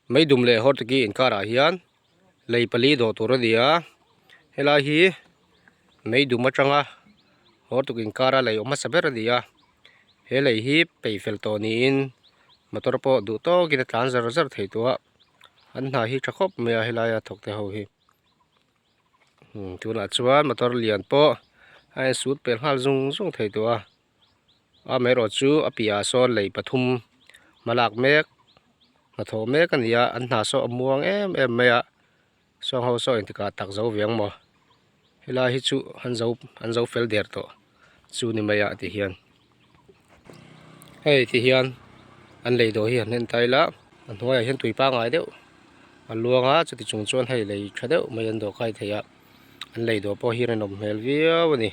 mấy đùm lệ hot ki in kara hian lei pali do tur dia helai hi mấy đùm atanga hot in kara lei oma saber dia he lei hi peifel to ni in motor po du to ki tlan zar zar thei to an na hi thakop me helai thok te ho hi tuna chuan motor lian po ai sut pel hal zung zung thei to a me ro chu apia so lei pathum malak mek na tho mek ania an na so amuang em me so ho so intika tak zo viang mo helai hi chu han zo fel der to chu ni maya ti hian hei ti hian an lei do hian nen tai la an hnuai hian tuipa ngai deuh an luanga chu ti chung chuan hei lei tha deuh mai an do khai theia an lei do po hi ren om hmel viau ani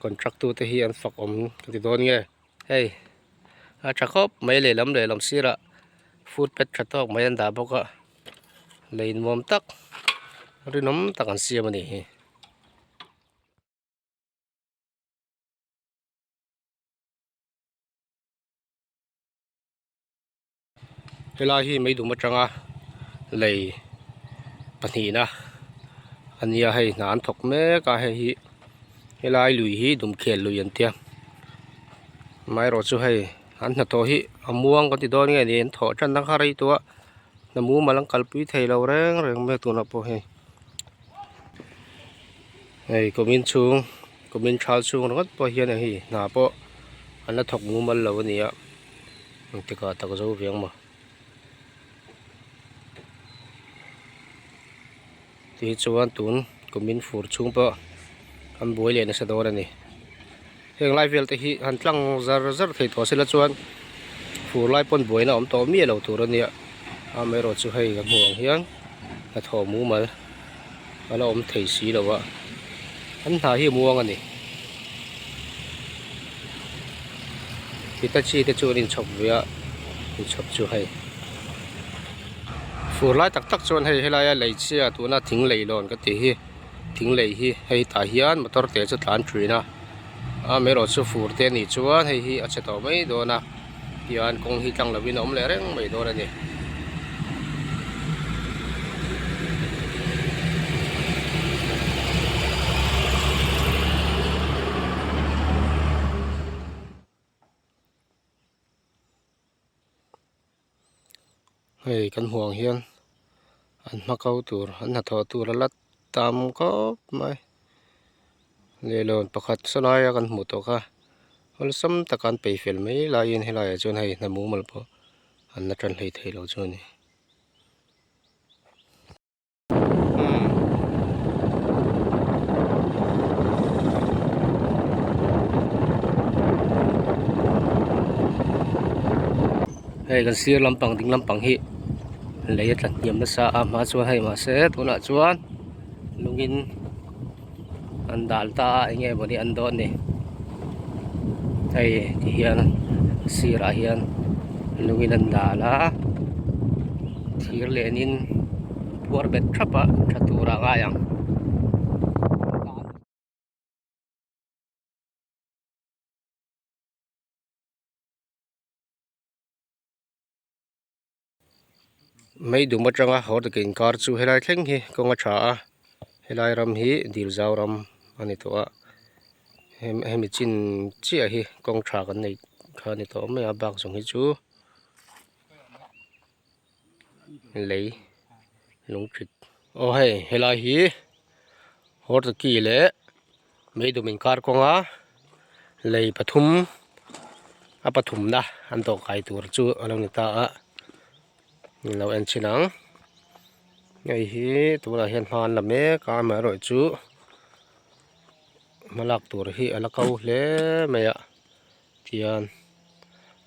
contract tu te hi an fak om ti don nge hei a thakop mai le lam sira food pet thatok mai an da boka lein mom tak rinom tak an siam ani hi helai hi mai dum atanga lei pahni na ania hei na an thok me ka hei hi helai lui hi dum khel lui an tia mai ro chu hei an na to hi amuang ko ti don nge ni tho than dang kharei to na mu malang kalpui thei lo reng me tu na po hei hei komin thal chung rongot po hian hi na po an na thok mu mal lo ania tika tak zo viang ma ti chuan tun komin fur chung po an boi le na sa dor ani heng lai vel te hi han tlang zar zar thei to sila chuan fur lai pon boi na om to mi lo tur ania a me ro chu hei ga muang hian na tho mu mal ala om thei si lo wa an na hi muang ani kita chi te chu rin chop via in chop chu hei fur lai tak tak chuan hei helai lei chia tu na thing lei lon ka ti hi thing lei hi hei ta hian motor te chu tlan thrina a me ro chu fur te ni chuan hei hi a che to mai do na hian kong hi tlang lovin om le reng mai do ra ni hei kan huang hian an makau tur an na tho tur la tam ko mai le lon pakhat sanaya kan hmu to ka hol sam takan peifel mai la in helai chuan hei na mu mal po an na tran hlei thei lo chu ni hei kan sir lampang ding lampang hi lei tlan hiam na sa a ma chuan hei ma se tuna chuan lungin an dal ta enge boni an don ni hei ti hian sir a hian lungin an dala thir lenin puar bet thapa thatura nga yang mấy đứa mất trăng họ được kinh car chu helai thleng hi konga tha helai ram hi dil zau ram ani to a hem chin chi a hi kong tha kan nei kha ni to me a bak jong hi chu lei lung thrit o hei helai hi hot ki le mấy đứa mình car konga lei pathum a pathum na an to kai tur chu along ni ta a lo en chinang ngay hi tura hian han la me ka ma ro chu malak tur hi ala kau hle me ya tian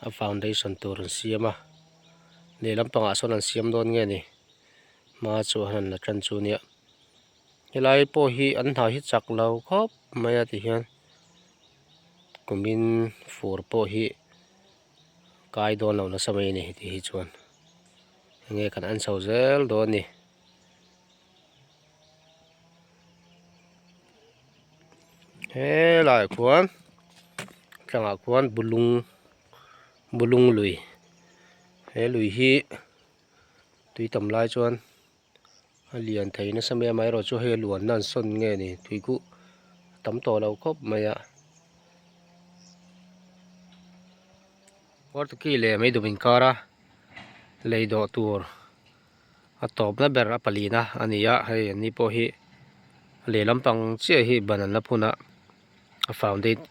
a foundation tur siama le lampang a son an siam don nge ni ma chu han na tran chu nia helai po hi an ha hi chak lo khop maya ti hian kumin fur po hi kai don lo na samai ni ti hi chuan nge kan an sau zel do ni he lai khuan tanga khuan bulung lui he lui hi tui tam lai chuan a lian theina samia mai ro chu he luan nan son nge ni tui ku tam to lo khop mai a portuki le mai dumin kara leido tur a top na ber a palina ania hei ani po hi le lampang che hi banan na phuna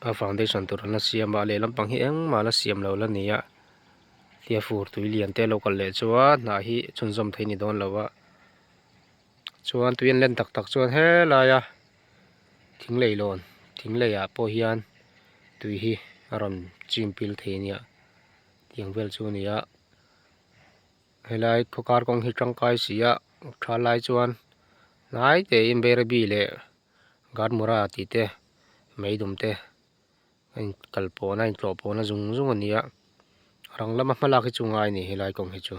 a foundation tur na siam a le lampang hi eng ma la siam lo la nia tia fur tui lian te lo kal le chuan na hi chunzom theini don lawa chuan tuin len tak tak chuan he laia thing leilon thing leia po hian tui hi aron chimpil theinia tiang vel chu nia helai khokar kong hi tangkai sia thalai chuan nai te in berabi le garmura ti te meidum te in kalpona in tlo pona zung zung ania ranglama malaki chungai ni helai kong hi chu